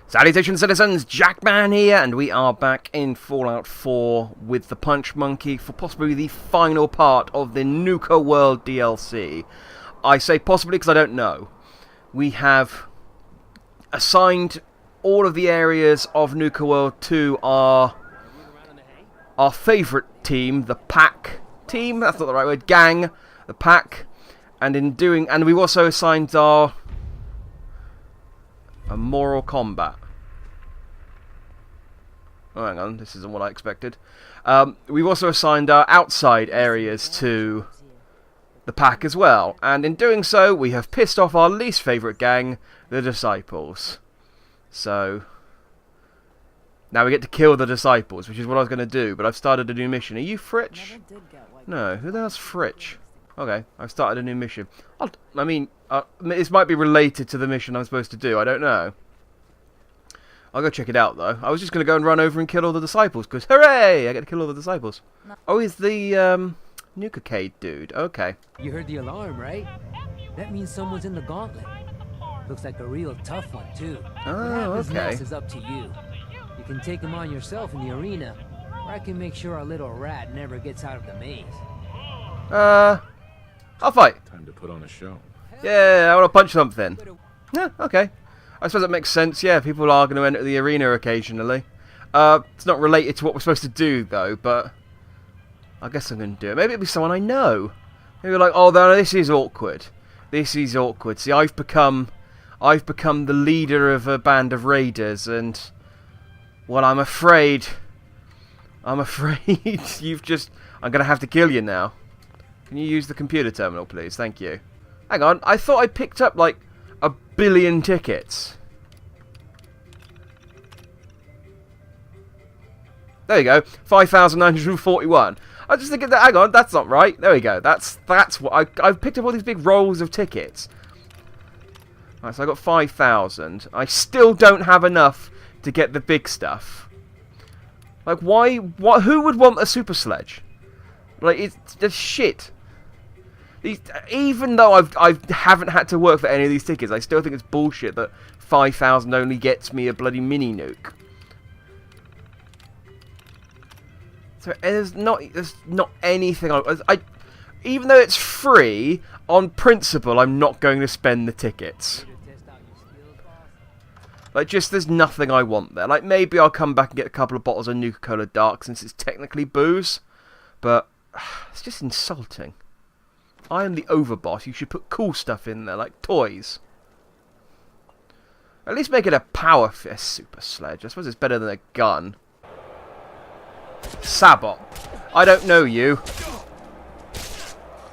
Salutations, citizens! Jackman here, and we are back in Fallout 4 with the Punch Monkey for possibly the final part of the Nuka World DLC. I say possibly because I don't know. We have assigned all of the areas of Nuka World to our favourite team, the Pack team. That's not the right word. Gang, the Pack, and we've also assigned our moral combat. Oh, hang on, this isn't what I expected. We've also assigned our outside areas to the Pack as well, and in doing so, we have pissed off our least favourite gang, the Disciples. So now we get to kill the Disciples, which is what I was going to do, but I've started a new mission. Are you Fritch? No, who the hell's Fritch? Okay, I've started a new mission. This might be related to the mission I'm supposed to do, I don't know. I'll go check it out, though. I was just going to go and run over and kill all the Disciples, because, hooray, I get to kill all the Disciples. Oh, he's the, Nuka-Cade dude, okay. You heard the alarm, right? That means someone's in the gauntlet. Looks like a real tough one, too. Oh, okay. Next is up to you. You can take him on yourself in the arena, or I can make sure our little rat never gets out of the maze. I'll fight. Time to put on a show. Yeah, I want to punch something. Yeah, okay. I suppose that makes sense. Yeah, people are going to enter the arena occasionally. It's not related to what we're supposed to do, though, but I guess I'm going to do it. Maybe it'll be someone I know. Maybe like, oh, no, this is awkward. This is awkward. See, I've become the leader of a band of raiders, and well, I'm afraid I'm going to have to kill you now. Can you use the computer terminal, please? Thank you. Hang on, I thought I picked up, like, 1 billion tickets. There you go, 5,941. I was just thinking that, hang on, that's not right. There we go, that's what, I've picked up all these big rolls of tickets. Right, so I got 5,000. I still don't have enough to get the big stuff. Like, who would want a super sledge? Like, it's just shit. Even though I haven't had to work for any of these tickets, I still think it's bullshit that 5,000 only gets me a bloody mini nuke. So there's not anything. Even though it's free, on principle, I'm not going to spend the tickets. Like, just there's nothing I want there. Like, maybe I'll come back and get a couple of bottles of Nuka-Cola Dark since it's technically booze, but it's just insulting. I am the overboss. You should put cool stuff in there, like toys. At least make it a power fist super sledge. I suppose it's better than a gun. Sabot. I don't know you.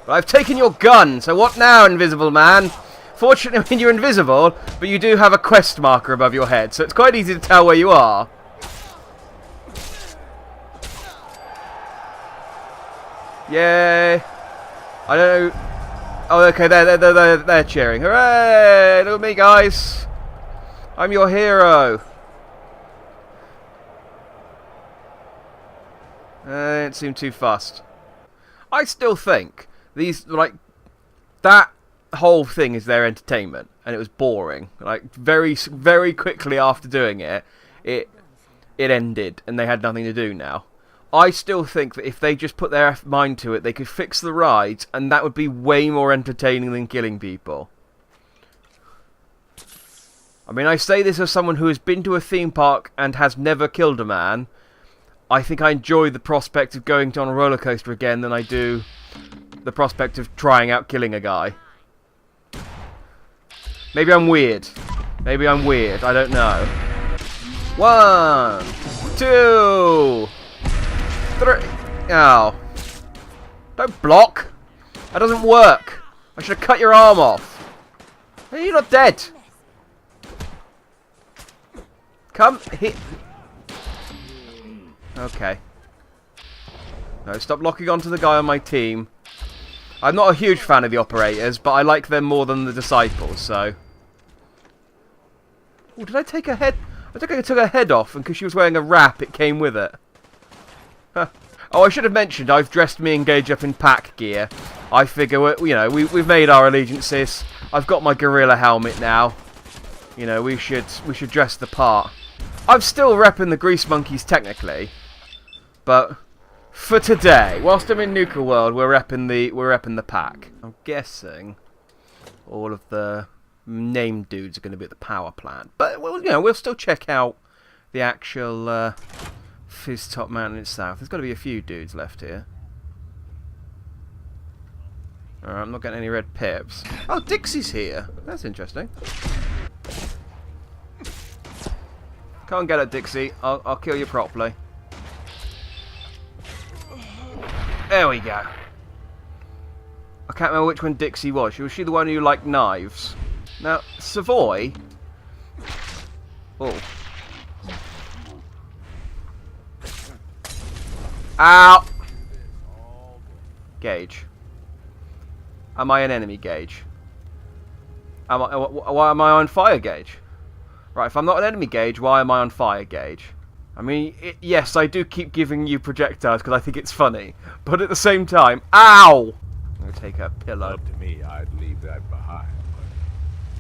But I've taken your gun, so what now, invisible man? Fortunately, you're invisible, but you do have a quest marker above your head, so it's quite easy to tell where you are. Yay! I don't know. Oh, okay, they're cheering. Hooray! Look at me, guys. I'm your hero. They didn't seem too fussed. I still think these, like, that whole thing is their entertainment, and it was boring. Like, very, very quickly after doing it, it ended, and they had nothing to do now. I still think that if they just put their mind to it, they could fix the rides, and that would be way more entertaining than killing people. I mean, I say this as someone who has been to a theme park and has never killed a man. I think I enjoy the prospect of going on a roller coaster again than I do the prospect of trying out killing a guy. Maybe I'm weird. Maybe I'm weird. I don't know. 1, 2... 3. Ow. Don't block. That doesn't work. I should have cut your arm off. Hey, you're not dead. Come hit. Okay. No, stop locking onto the guy on my team. I'm not a huge fan of the operators, but I like them more than the Disciples, so. Oh, did I take her head? I think I took her head off, and because she was wearing a wrap, it came with it. Oh, I should have mentioned, I've dressed me and Gage up in pack gear. I figure, you know, we've made our allegiances. I've got my gorilla helmet now. You know, we should dress the part. I'm still repping the Grease Monkeys technically, but for today, whilst I'm in Nuka World, we're repping the pack. I'm guessing all of the named dudes are going to be at the power plant, but well, you know, we'll still check out the actual Fizz Top Mountain itself. There's got to be a few dudes left here. Alright, I'm not getting any red pips. Oh, Dixie's here. That's interesting. Can't get it, Dixie. I'll kill you properly. There we go. I can't remember which one Dixie was. Was she the one who liked knives? Now, Savoy... Oh. Ow! Gage. Am I an enemy, Gage? Why am I on fire, Gage? Right, if I'm not an enemy, Gage, why am I on fire, Gage? I mean, yes, I do keep giving you projectiles because I think it's funny. But at the same time, ow! I'm going to take a pillow. Up to me, I'd leave that behind, but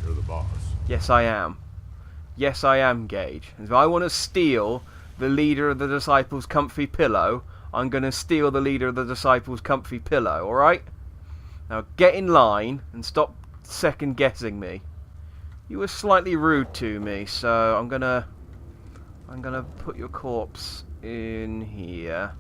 you're the boss. Yes, I am. Yes, I am, Gage. And if I want to steal the leader of the Disciples' comfy pillow, I'm going to steal the leader of the Disciples' comfy pillow, alright? Now get in line and stop second guessing me. You were slightly rude to me, so I'm gonna put your corpse in here.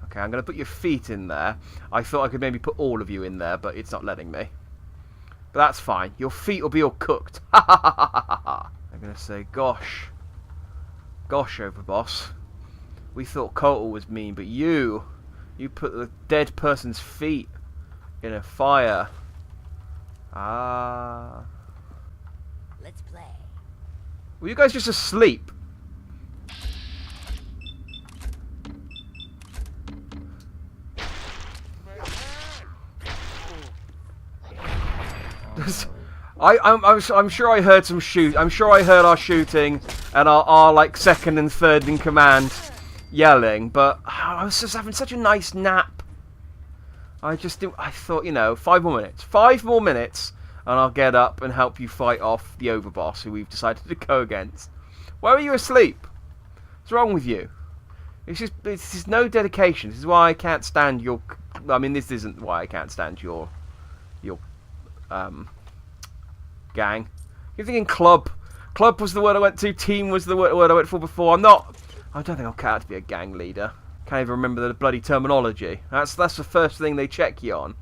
Okay, I'm gonna put your feet in there. I thought I could maybe put all of you in there, but it's not letting me. But that's fine. Your feet will be all cooked. Ha ha ha ha ha ha. I'm gonna say, gosh, Overboss. We thought Kotal was mean, but you put the dead person's feet in a fire. Ah. Let's play. Were you guys just asleep? I'm sure I heard some shoot. I'm sure I heard our shooting and our like second and third in command yelling. But I was just having such a nice nap. I thought, you know, 5 more minutes. 5 more minutes, and I'll get up and help you fight off the Overboss who we've decided to go against. Why were you asleep? What's wrong with you? It's just no dedication. This is why I can't stand your. I mean, this isn't why I can't stand your gang. You're thinking club. Club was the word I went to. Team was the word I went for before. I don't think I'll cut out to be a gang leader. Can't even remember the bloody terminology. That's the first thing they check you on.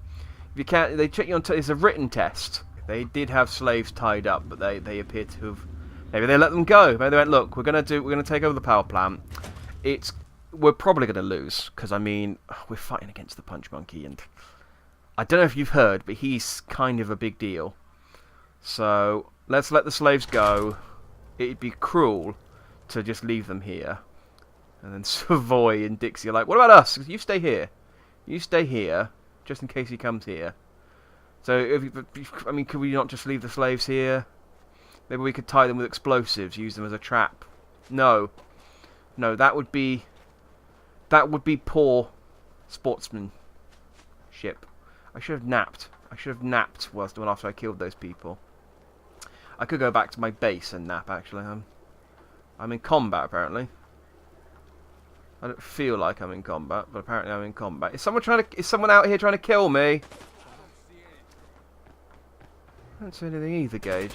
If you can't, they check you on. It's a written test. They did have slaves tied up, but they appear to have. Maybe they let them go. Maybe they went, look, we're gonna take over the power plant. We're probably gonna lose because I mean we're fighting against the Punch Monkey, and I don't know if you've heard, but he's kind of a big deal. So let's let the slaves go. It'd be cruel to just leave them here. And then Savoy and Dixie are like, what about us? You stay here. You stay here, just in case he comes here. So, I mean, could we not just leave the slaves here? Maybe we could tie them with explosives, use them as a trap. No. No, that would be poor sportsmanship. I should have napped. I should have napped after I killed those people. I could go back to my base and nap, actually. I'm in combat, apparently. I don't feel like I'm in combat, but apparently I'm in combat. Is someone out here trying to kill me? I don't see anything either, Gage.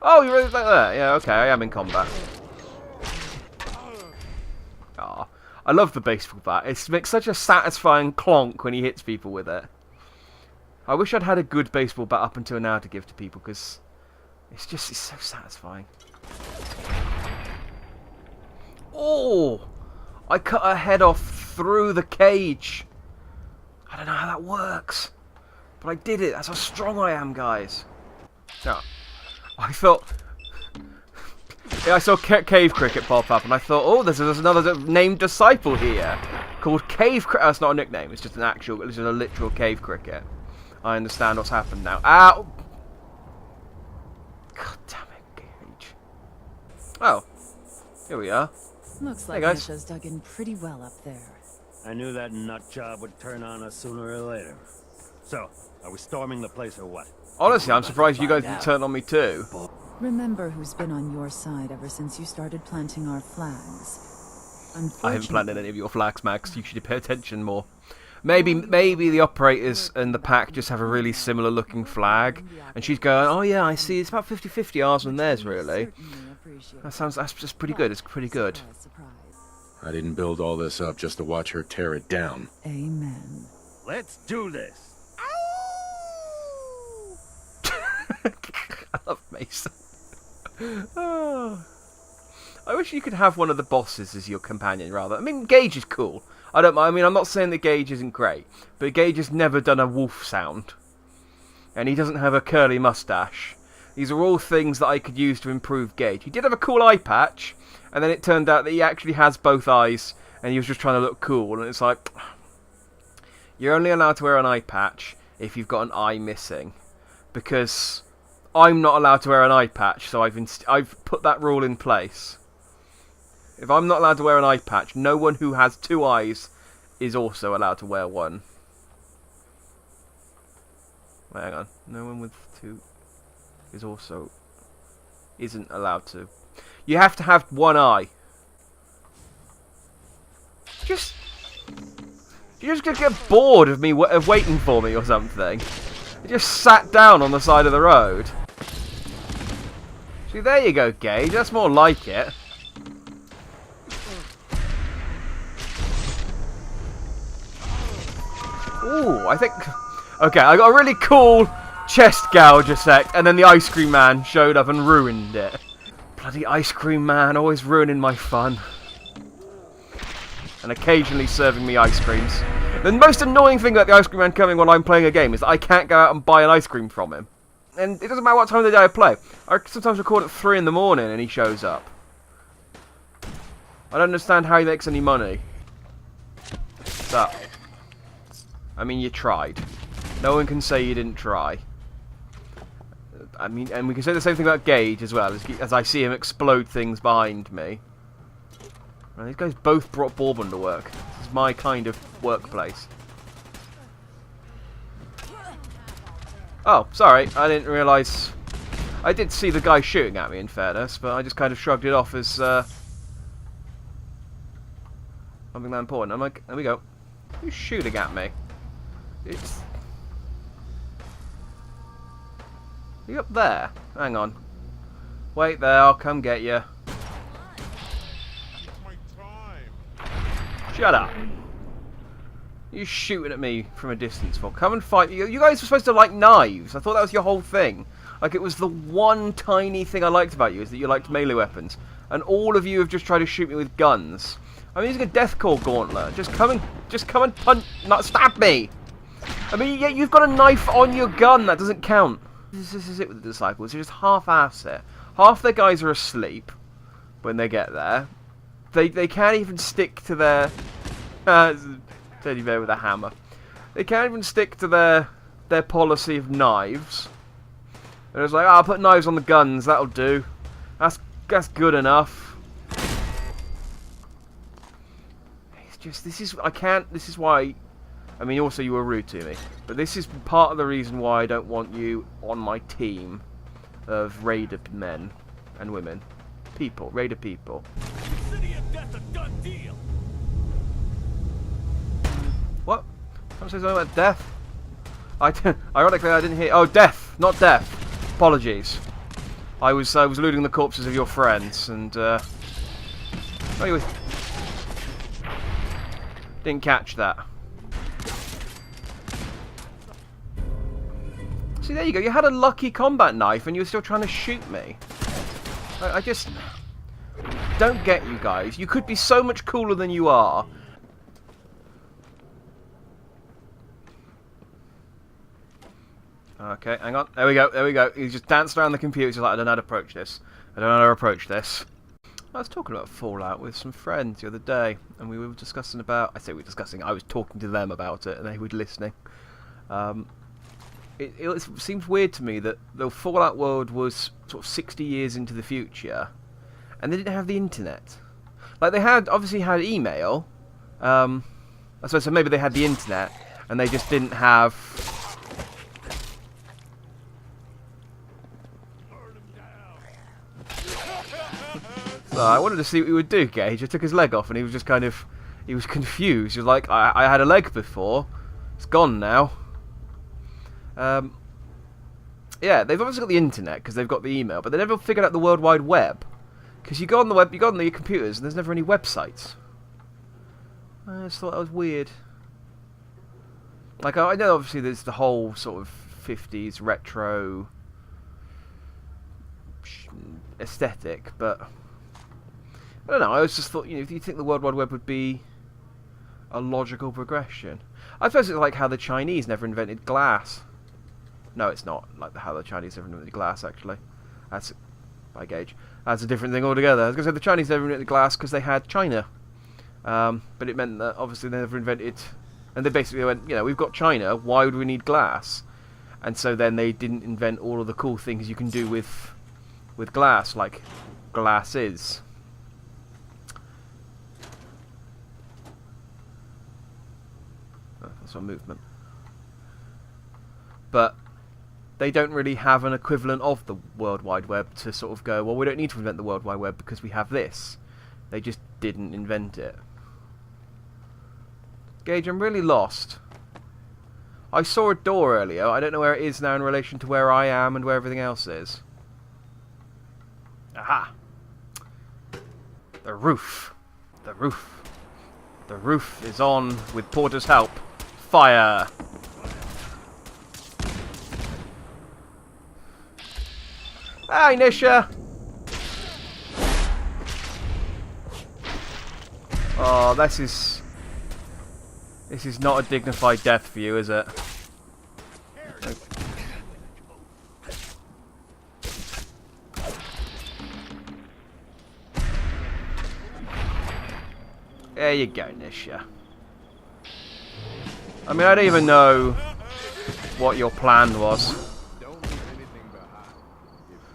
Oh, you're right there. Yeah, okay, I am in combat. Ah, I love the baseball bat. It makes such a satisfying clonk when he hits people with it. I wish I'd had a good baseball bat up until now to give to people, because it's so satisfying. Oh! I cut her head off through the cage. I don't know how that works, but I did it. That's how strong I am, guys. Yeah. I thought... Yeah, I saw Cave Cricket pop up, and I thought, oh, there's another named disciple here called Cave Cricket. That's not a nickname. It's just it's just a literal Cave Cricket. I understand what's happened now. Ow! God damn it, Gage. Oh, here we are. Looks Hey, like guys. Misha's dug in pretty well up there. I knew that nut job would turn on us sooner or later. So, are we storming the place or what? Honestly, I'm surprised you guys didn't turn on me too. Remember who's been on your side ever since you started planting our flags. I haven't planted any of your flags, Max. You should pay attention more. Maybe the operators and the pack just have a really similar looking flag, and she's going, oh yeah, I see, it's about 50-50 ours and theirs, really. That's just pretty good, it's pretty good. I didn't build all this up just to watch her tear it down. Amen. Let's do this! I love Mason. Oh. I wish you could have one of the bosses as your companion, rather. I mean, Gage is cool. I don't mind. I mean, I'm not saying that Gage isn't great, but Gage has never done a wolf sound. And he doesn't have a curly mustache. These are all things that I could use to improve Gage. He did have a cool eye patch, and then it turned out that he actually has both eyes, and he was just trying to look cool, and it's like, you're only allowed to wear an eye patch if you've got an eye missing. Because I'm not allowed to wear an eye patch, so I've put that rule in place. If I'm not allowed to wear an eye patch, no one who has two eyes is also allowed to wear one. Wait, hang on. No one with two isn't allowed to. You have to have one eye. You just gonna get bored of me of waiting for me or something. You just sat down on the side of the road. See, there you go, Gage. That's more like it. Ooh, I think... Okay, I got a really cool chest gouge a sec, and then the ice cream man showed up and ruined it. Bloody ice cream man, always ruining my fun. And occasionally serving me ice creams. The most annoying thing about the ice cream man coming when I'm playing a game is that I can't go out and buy an ice cream from him. And it doesn't matter what time of the day I play. I sometimes record at 3 in the morning and he shows up. I don't understand how he makes any money. So, I mean, you tried. No one can say you didn't try. I mean, and we can say the same thing about Gage as well, as I see him explode things behind me. And these guys both brought Bourbon to work. This is my kind of workplace. Oh, sorry, I didn't realise... I did see the guy shooting at me, in fairness, but I just kind of shrugged it off as something that important. I'm like, there we go. Who's shooting at me? It's... Are you up there? Hang on. Wait there, I'll come get you. Shut up. You're shooting at me from a distance for. Come and fight. You guys were supposed to like knives. I thought that was your whole thing. Like, it was the one tiny thing I liked about you, is that you liked melee weapons. And all of you have just tried to shoot me with guns. I'm using a deathcore gauntlet. Just come and punch, not stab me. I mean, yeah, you've got a knife on your gun. That doesn't count. This is it with the disciples. You just half-ass it. Half their guys are asleep when they get there. They can't even stick to their teddy bear with a hammer. They can't even stick to their policy of knives. And it's like, oh, I'll put knives on the guns. That'll do. That's good enough. It's just this is why. I mean, also you were rude to me, but this is part of the reason why I don't want you on my team of raider men and women, raider people. What? Someone say something about death? Ironically, I didn't hear. Oh, death, not death. Apologies. I was looting the corpses of your friends, and oh, you didn't catch that. See, there you go. You had a lucky combat knife, and you were still trying to shoot me. I just don't get you guys. You could be so much cooler than you are. Okay, hang on. There we go. There we go. He's just danced around the computer. He's like, I don't know how to approach this. I don't know how to approach this. I was talking about Fallout with some friends the other day, and we were discussing about... I say we were discussing. I was talking to them about it, and they were listening. It seems weird to me that the Fallout world was sort of 60 years into the future, and they didn't have the internet. Like, they obviously had email. That So maybe they had the internet, and they just didn't have... So I wanted to see what he would do, Gage. I took his leg off, and he was just kind of... He was confused. He was like, I had a leg before. It's gone now. Yeah, they've obviously got the internet, because they've got the email, but they never figured out the World Wide Web. Because you go on the web, you go on the computers, and there's never any websites. I just thought that was weird. Like, I know obviously there's the whole sort of 50s retro aesthetic, but I don't know, I always just thought, you know, if you think the World Wide Web would be a logical progression. I suppose it's like how the Chinese never invented glass. No, it's not like how the Chinese never invented glass, actually. That's, by Gage, that's a different thing altogether. I was going to say the Chinese never invented glass because they had China. But it meant that obviously they never invented... And they basically went, you know, we've got China, why would we need glass? And so then they didn't invent all of the cool things you can do with glass, like glasses. Oh, that's a movement. But they don't really have an equivalent of the World Wide Web to sort of go, well, we don't need to invent the World Wide Web because we have this. They just didn't invent it. Gage, I'm really lost. I saw a door earlier. I don't know where it is now in relation to where I am and where everything else is. Aha! The roof. The roof. The roof is on with Porter's help. Fire! Hi, Nisha! Oh, this is not a dignified death for you, is it? There you go, Nisha. I mean, I don't even know what your plan was.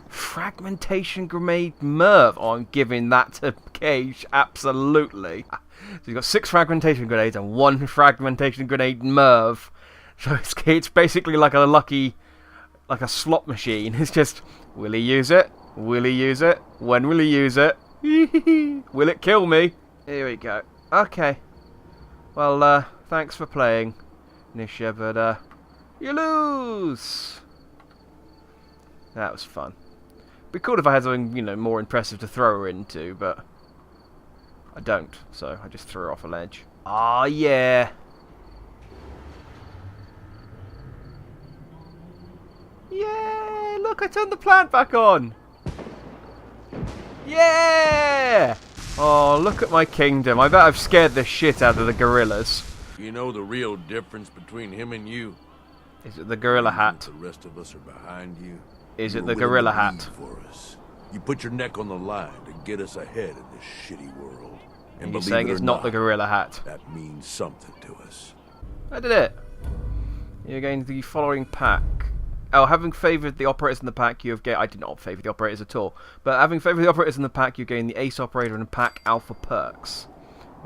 Fragmentation grenade Merv. Oh, I'm giving that to Gage, absolutely. So you've got 6 fragmentation grenades and 1 fragmentation grenade Merv. So it's basically like a slot machine. It's just, will he use it? Will he use it? When will he use it? Will it kill me? Here we go. Okay. Well, thanks for playing, Nisha, but you lose. That was fun. Be cool if I had something, you know, more impressive to throw her into, but I don't, so I just threw her off a ledge. Ah, yeah. Yeah, look, I turned the plant back on. Yeah! Oh, look at my kingdom. I bet I've scared the shit out of the gorillas. You know the real difference between him and you? Is it the gorilla hat? The rest of us are behind you. Is it You the were willing gorilla to hat? lead for us. You put your neck on the line to get us ahead in this shitty world. And you're saying it's not the gorilla hat? That means something to us. I did it. You're going to the following pack. Oh, having favoured the operators in the pack, you have gained... I did not favour the operators at all. But having favoured the operators in the pack, you gain the Ace Operator and Pack Alpha perks.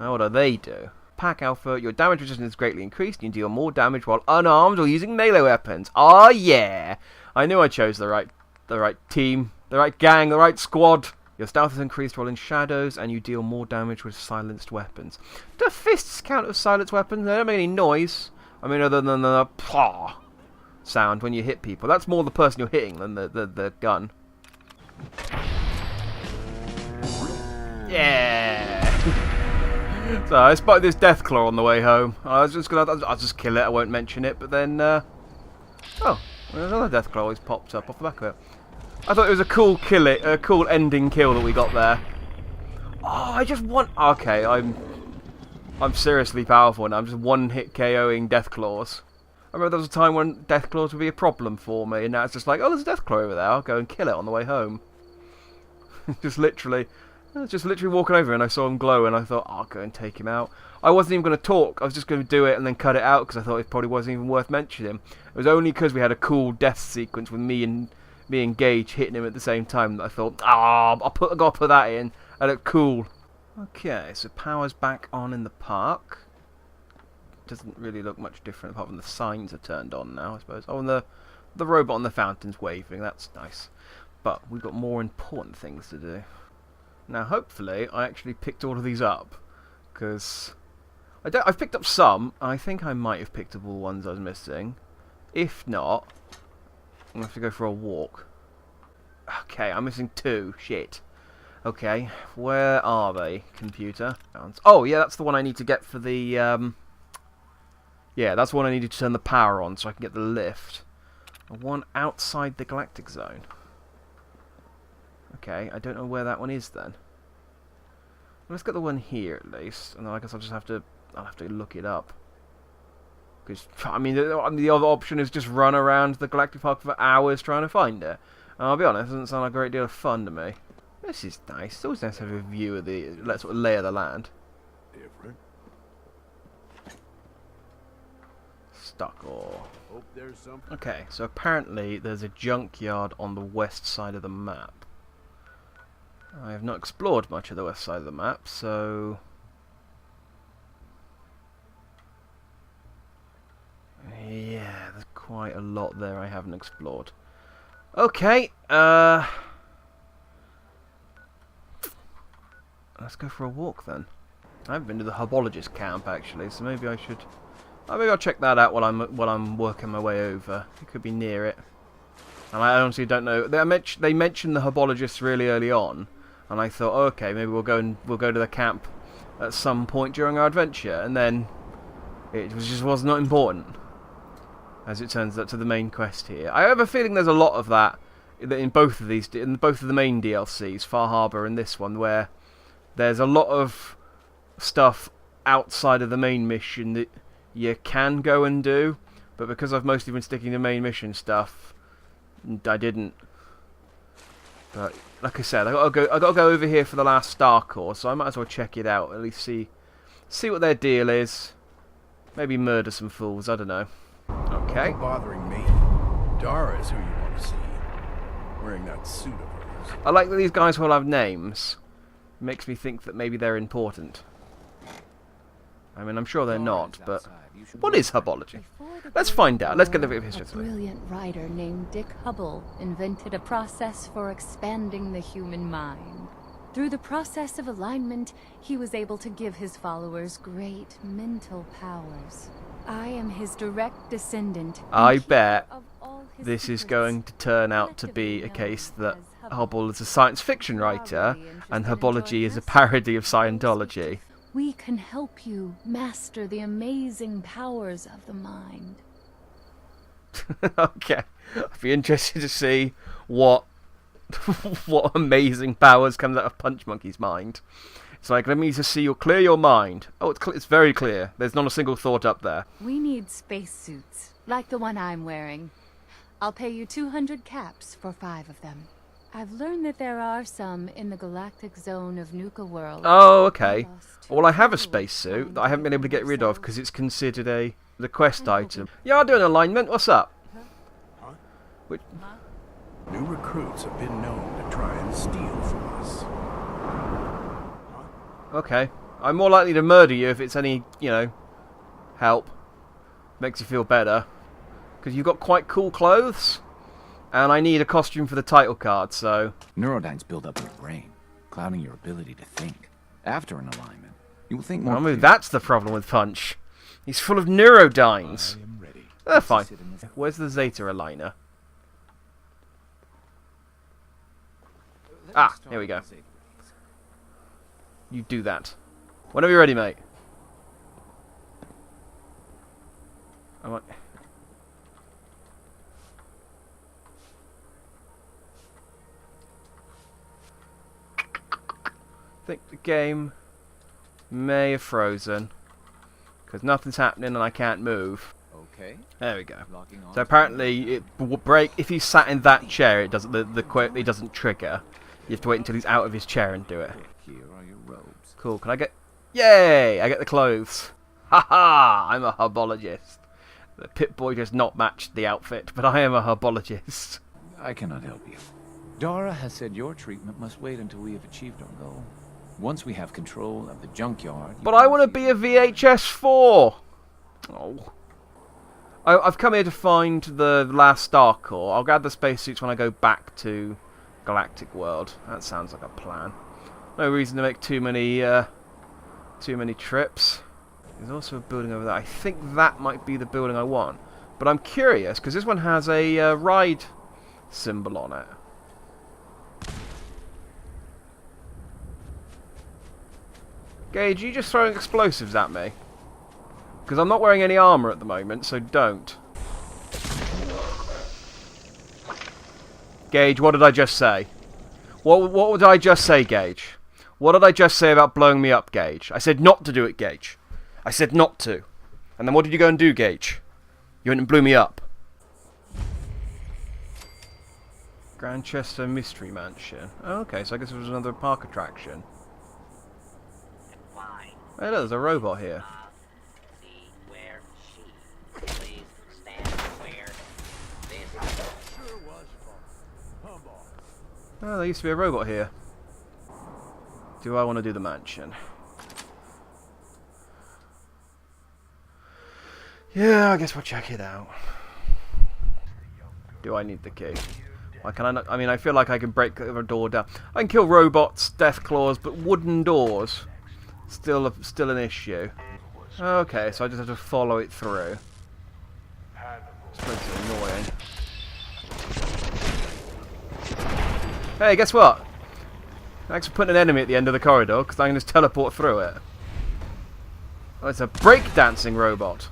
Now, what do they do? Pack Alpha, your damage resistance is greatly increased. You deal more damage while unarmed or using melee weapons. Oh yeah! I knew I chose the right team, the right gang, the right squad. Your stealth is increased while in shadows, and you deal more damage with silenced weapons. Do fists count as silenced weapons? They don't make any noise. I mean, other than the pah sound when you hit people. That's more the person you're hitting than the gun. Yeah. So I spotted this Deathclaw on the way home. I'll just kill it. I won't mention it. But then, oh, there's another Deathclaw always popped up off the back of it. I thought it was a cool cool ending kill that we got there. Oh, I just want. Okay, I'm seriously powerful now. I'm just one-hit KOing Deathclaws. I remember there was a time when Deathclaws would be a problem for me, and now it's just like, oh, there's a Deathclaw over there. I'll go and kill it on the way home. just literally walking over, and I saw him glow, and I thought, oh, I'll go and take him out. I wasn't even going to talk. I was just going to do it and then cut it out because I thought it probably wasn't even worth mentioning. It was only because we had a cool death sequence with me and Gage hitting him at the same time that I thought, I've got to put that in. That looked cool. Okay, so power's back on in the park. doesn't really look much different apart from the signs are turned on now, I suppose. Oh, and the robot on the fountain's waving. That's nice. But we've got more important things to do. Now, hopefully, I actually picked all of these up, because I've picked up some. I think I might have picked up all the ones I was missing. If not, I'm gonna have to go for a walk. Okay, I'm missing 2. Shit. Okay, where are they, computer? Oh, yeah, that's the one I need to get for the, yeah, that's the one I needed to turn the power on so I can get the lift. One outside the galactic zone. Okay, I don't know where that one is then. Well, let's get the one here at least, and then I guess I'll have to look it up. Because, I mean, the other option is just run around the galactic park for hours trying to find it. And I'll be honest, it doesn't sound like a great deal of fun to me. This is nice. It's always nice to have a view of the sort of lay of the land. Different. Stuck or... Hope there's something. Okay, so apparently there's a junkyard on the west side of the map. I have not explored much of the west side of the map, so... yeah, there's quite a lot there I haven't explored. Okay, let's go for a walk then. I haven't been to the herbologist camp actually, so maybe I should... maybe I'll check that out while I'm working my way over. It could be near it. And I honestly don't know. They mentioned the herbologist really early on, and I thought, oh, okay, maybe we'll go to the camp at some point during our adventure, and then it was not important, as it turns out, to the main quest here. I have a feeling there's a lot of that in both of the main DLCs, Far Harbor and this one, where there's a lot of stuff outside of the main mission that you can go and do, but because I've mostly been sticking to main mission stuff, I didn't. But like I said, I gotta go over here for the last star core, so I might as well check it out. At least see what their deal is. Maybe murder some fools. I don't know. Okay. Not bothering me. Dara is who you want to see. Wearing that suit of hers. I like that these guys all have names. It makes me think that maybe they're important. I mean, I'm sure they're not, but what is herbology? Let's find out. Let's get a bit of history. A brilliant writer named Dick Hubble invented a process for expanding the human mind. Through the process of alignment, he was able to give his followers great mental powers. I am his direct descendant. I bet this is going to turn out to be a case that Hubble is a science fiction writer and herbology is a parody of Scientology. We can help you master the amazing powers of the mind. Okay, I'd be interested to see what amazing powers comes out of Punch Monkey's mind. It's like, let me just see you clear your mind. Oh, it's very clear. There's not a single thought up there. We need spacesuits, like the one I'm wearing. I'll pay you 200 caps for 5 of them. I've learned that there are some in the galactic zone of Nuka World. Oh, okay. Well, I have a spacesuit that I haven't been able to get rid of because it's considered the quest item. Yeah, I'll do an alignment. What's up? Huh? Which... New recruits have been known to try and steal from us. Okay. I'm more likely to murder you if it's any, help. Makes you feel better. Because you've got quite cool clothes. And I need a costume for the title card, so... Neurodynes build up your brain, clouding your ability to think. After an alignment, you will think more... I mean, that's the problem with Punch. He's full of neurodynes. I am ready. They're fine. Where's the Zeta aligner? Ah, here we go. You do that. Whenever you're ready, mate. I want... I think the game may have frozen because nothing's happening and I can't move. Okay. There we go. So apparently it will break if he's sat in that chair. It doesn't. It doesn't trigger. You have to wait until he's out of his chair and do it. Here are your robes. Cool. Can I get? Yay! I get the clothes. Haha! I'm a herbologist. The Pip-Boy does not match the outfit, but I am a herbologist. I cannot help you. Dara has said your treatment must wait until we have achieved our goal. Once we have control of the junkyard... But I want to be a VHS 4! Oh. I've come here to find the last star core. I'll grab the spacesuits when I go back to Galactic World. That sounds like a plan. No reason to make too many trips. There's also a building over there. I think that might be the building I want. But I'm curious, because this one has a ride symbol on it. Gage, are you just throwing explosives at me? Because I'm not wearing any armour at the moment, so don't. Gage, what did I just say? What did I just say, Gage? What did I just say about blowing me up, Gage? I said not to do it, Gage. I said not to. And then what did you go and do, Gage? You went and blew me up. Grandchester Mystery Mansion. Oh, okay, so I guess it was another park attraction. Hey, look, there's a robot here. Oh, there used to be a robot here. Do I want to do the mansion? Yeah, I guess we'll check it out. Do I need the key? Why can I not? I mean, I feel like I can break the door down. I can kill robots, death claws, but wooden doors still an issue. Okay, so I just have to follow it through. It's pretty annoying. Hey, guess what? Thanks for putting an enemy at the end of the corridor, because I can just teleport through it. Oh, it's a breakdancing robot.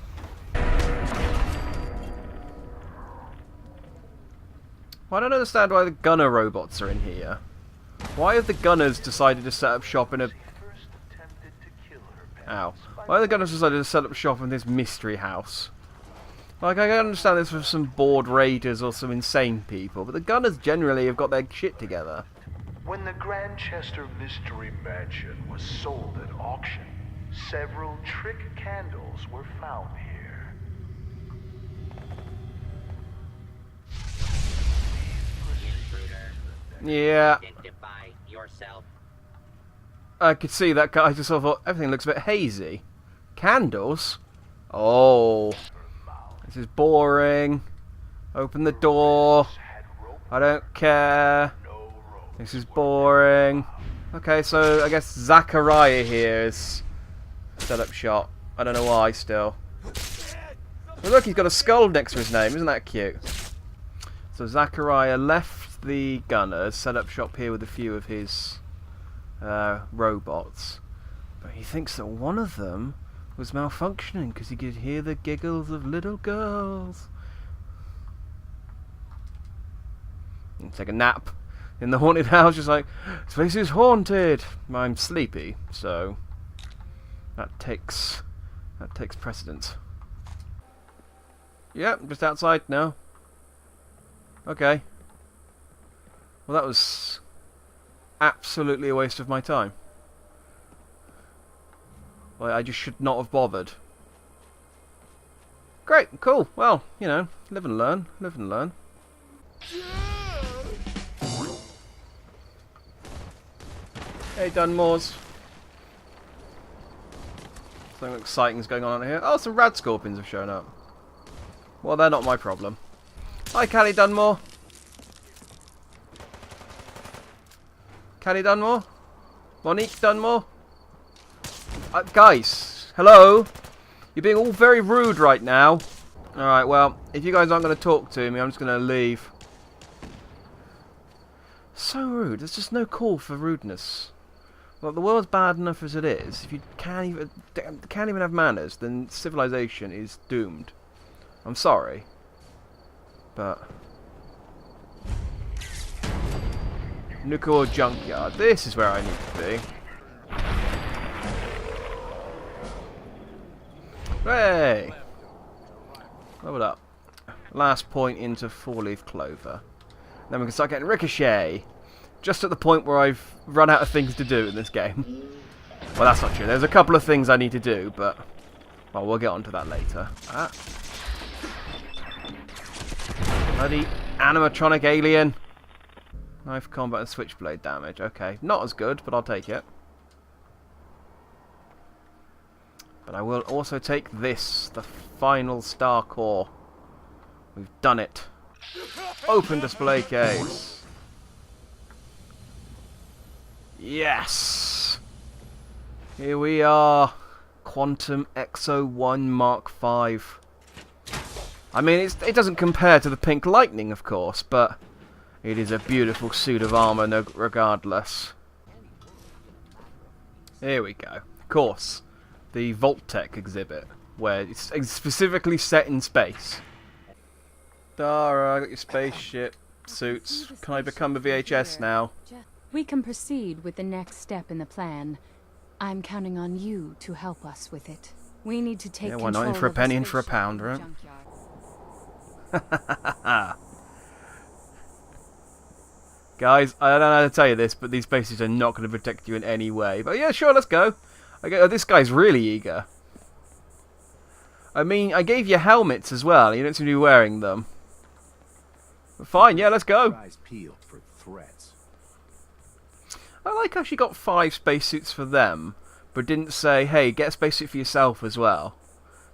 Well, I don't understand why the gunner robots are in here. Why have the gunners decided to set up shop in a... Ow. Why have the gunners decided to set up shop in this mystery house? Like, I can understand this for some bored raiders or some insane people, but the gunners generally have got their shit together. When the Grandchester Mystery Mansion was sold at auction, several trick candles were found here. Yeah. I could see that. I just sort of thought everything looks a bit hazy. Candles? Oh. This is boring. Open the door. I don't care. This is boring. Okay, so I guess Zachariah here is set up shop. I don't know why still. Oh, look, he's got a skull next to his name. Isn't that cute? So Zachariah left the gunners, set up shop here with a few of his robots. But he thinks that one of them was malfunctioning because he could hear the giggles of little girls. And take a nap in the haunted house, just like, this place is haunted. I'm sleepy, so that takes precedence. Yep, just outside now. Okay. Well, that was absolutely a waste of my time. Well, I just should not have bothered. Great, cool. Well, you know, live and learn. Live and learn. Hey, Dunmores. Something exciting's going on here. Oh, some rad scorpions have shown up. Well, they're not my problem. Hi, Callie Dunmore. Callie Dunmore? Monique Dunmore? Guys, hello? You're being all very rude right now. Alright, well, if you guys aren't going to talk to me, I'm just going to leave. So rude. There's just no call for rudeness. Well, the world's bad enough as it is. If you can't even have manners, then civilization is doomed. I'm sorry. But... Nuclear junkyard. This is where I need to be. Hey! Level up. Last point into 4-leaf clover. Then we can start getting ricochet. Just at the point where I've run out of things to do in this game. Well, that's not true. There's a couple of things I need to do, but... Well, we'll get onto that later. Ah. Bloody animatronic alien. Knife combat and switchblade damage. Okay. Not as good, but I'll take it. But I will also take this, the final star core. We've done it. Open display case. Yes! Here we are. Quantum Exo-1 Mark V. I mean, it doesn't compare to the Pink Lightning, of course, but it is a beautiful suit of armour regardless. Here we go. Of course, the Vault-Tec exhibit, where it's specifically set in space. Dara, I got your spaceship suits. Can I become a VHS now? We can proceed with the next step in the plan. I'm counting on you to help us with it. We need to take why not? In for a penny, in for a pound, right? Guys, I don't know how to tell you this, but these spacesuits are not going to protect you in any way. But yeah, sure, let's go. Okay, oh, this guy's really eager. I mean, I gave you helmets as well. You don't seem to be wearing them. But fine, yeah, let's go. Eyes peeled for threats. I like how she got 5 spacesuits for them, but didn't say, hey, get a spacesuit for yourself as well.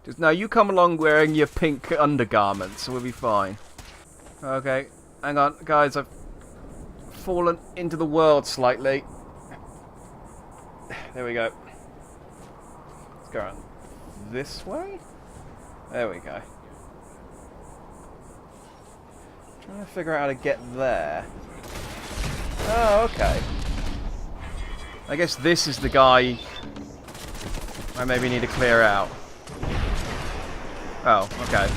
Just, no, you come along wearing your pink undergarments, and we'll be fine. Okay, hang on, guys, I've fallen into the world slightly. There we go. Let's go around this way? There we go. Trying to figure out how to get there. Oh, okay. I guess this is the guy I maybe need to clear out. Oh, okay.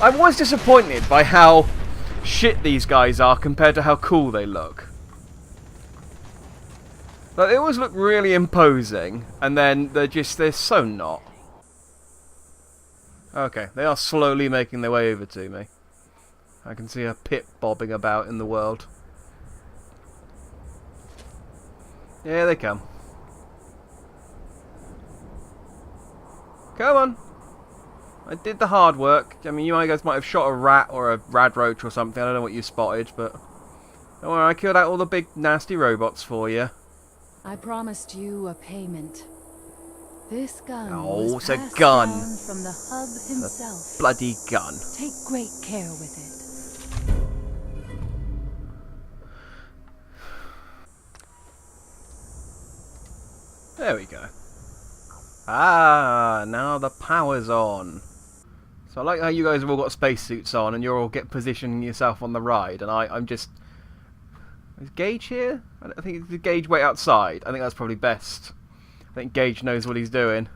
I'm always disappointed by how shit these guys are compared to how cool they look. Like, they always look really imposing, and then they're so not. Okay, they are slowly making their way over to me. I can see a pip bobbing about in the world. Yeah, they come. Come on. I did the hard work. I mean, you guys might have shot a rat or a radroach or something. I don't know what you spotted, but don't worry, I killed out all the big nasty robots for you. I promised you a payment. This gun Oh, was it's a passed gun. down from the hub himself. Bloody gun. Take great care with it. There we go. Ah, now the power's on. So I like how you guys have all got spacesuits on and you're all positioning yourself on the ride, and I'm just... Is Gage here? I think it's Gage wait outside. I think that's probably best. I think Gage knows what he's doing.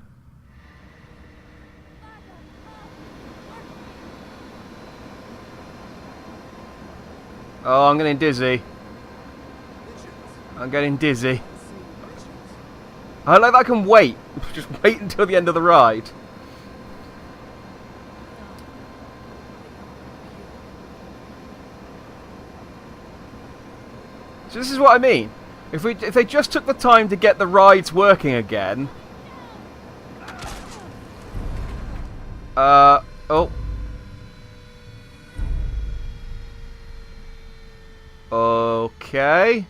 Oh, I'm getting dizzy. I'm getting dizzy. I like that I can wait. Just wait until the end of the ride. So this is what I mean. If they just took the time to get the rides working again. Oh. Okay.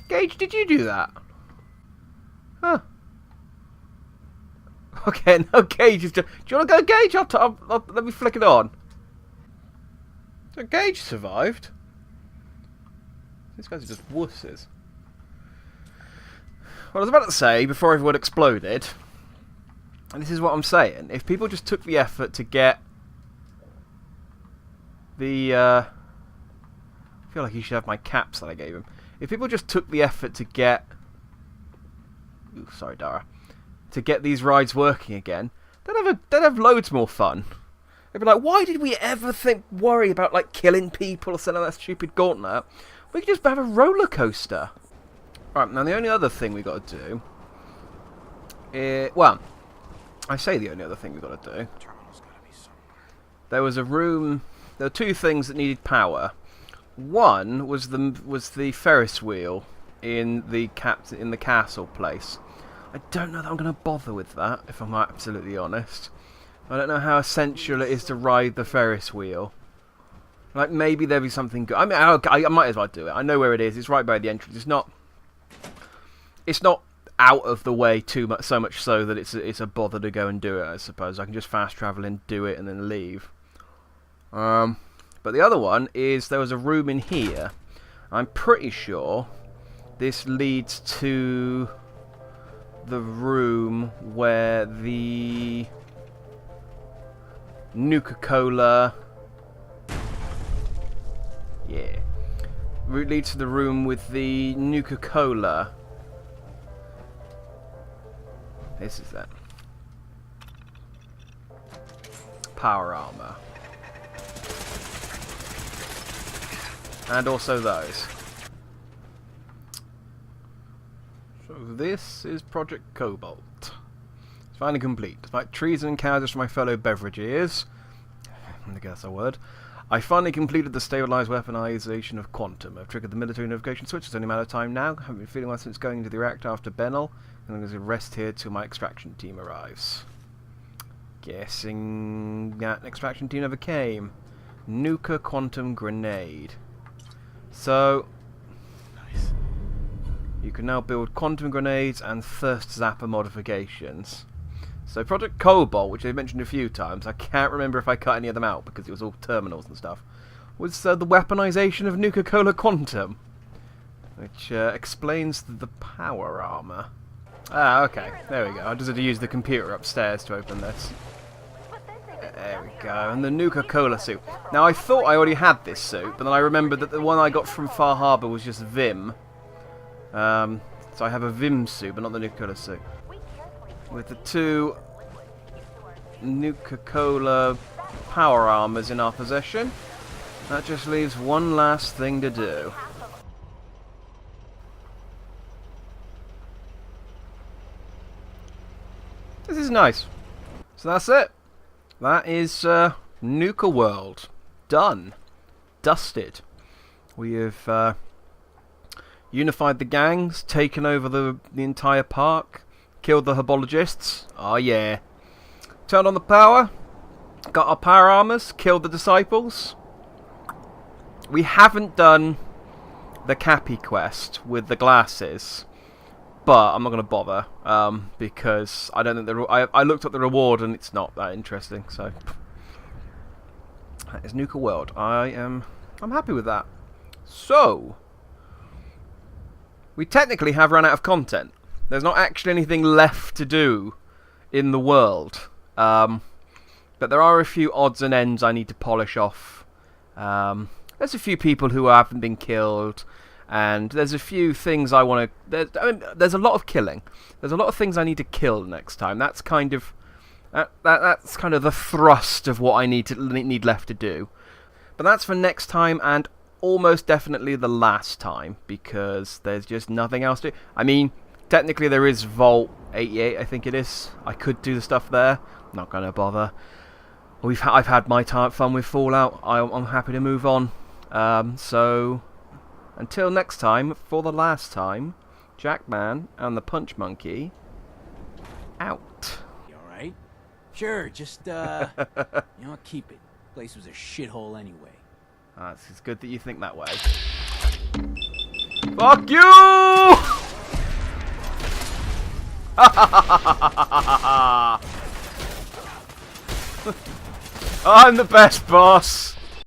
Gage, did you do that? Huh. Okay, no, Gage is just... Do you want to go, Gage? I'll let me flick it on. So Gage survived. These guys are just wusses. What I was about to say, before everyone exploded, and this is what I'm saying, if people just took the effort to get the... I feel like he should have my caps that I gave him. If people just took the effort to get... Ooh, sorry, Dara. To get these rides working again, they'd have loads more fun. They'd be like, why did we ever worry about like killing people or selling that stupid gauntlet? We could just have a roller coaster. Right, now the only other thing we got to do... well, I say the only other thing we got to do. There was a room... There were 2 things that needed power. One was the Ferris wheel in the castle place. I don't know that I'm going to bother with that, if I'm absolutely honest. I don't know how essential it is to ride the Ferris wheel. Like, maybe there'll be something good. I mean, I might as well do it. I know where it is. It's right by the entrance. It's not out of the way too much, so much so that it's a bother to go and do it. I suppose I can just fast travel and do it and then leave. But the other one is there was a room in here. I'm pretty sure this leads to the room where the Nuka-Cola... Yeah. Route leads to the room with the Nuka-Cola. This is that. Power armor. And also those. So this is Project Cobalt. It's finally complete. Despite treason and cowardice from my fellow beverages, I guess that's a word, I finally completed the stabilized weaponization of Quantum. I've triggered the military notification switch. It's only a matter of time now. I haven't been feeling well since going into the reactor after Benel. And I'm going to rest here till my extraction team arrives. Guessing that extraction team never came. Nuka Quantum Grenade. So, nice. You can now build quantum grenades and thirst zapper modifications. So Project Cobalt, which they've mentioned a few times, I can't remember if I cut any of them out because it was all terminals and stuff, was the weaponization of Nuka-Cola Quantum, which explains the power armor. Ah, okay, there we go. I just had to use the computer upstairs to open this. There we go, and the Nuka-Cola suit. Now I thought I already had this suit, but then I remembered that the one I got from Far Harbor was just Vim. So I have a Vim suit, but not the Nuka-Cola suit. With the two Nuka-Cola power armors in our possession, that just leaves one last thing to do. This is nice. So that's it. That is Nuka World. Done. Dusted. We have unified the gangs, taken over the entire park, killed the herbologists. Oh yeah. Turned on the power. Got our power armors. Killed the disciples. We haven't done the Cappy quest with the glasses. But I'm not going to bother, because I don't think I looked up the reward and it's not that interesting. So that is Nuka World. I'm happy with that. So we technically have run out of content. There's not actually anything left to do in the world, but there are a few odds and ends I need to polish off. There's a few people who haven't been killed. And there's a few things I want to... There's a lot of killing. There's a lot of things I need to kill next time. That's kind of... That's kind of the thrust of what I need left to do. But that's for next time and almost definitely the last time. Because there's just nothing else to do. I mean, technically there is Vault 88, I think it is. I could do the stuff there. Not going to bother. I've had my fun with Fallout. I'm happy to move on. So... Until next time, for the last time, Jackman and the Punch Monkey, out. You alright? Sure, just, keep it. Place was a shithole anyway. It's good that you think that way. Fuck you! I'm the best boss!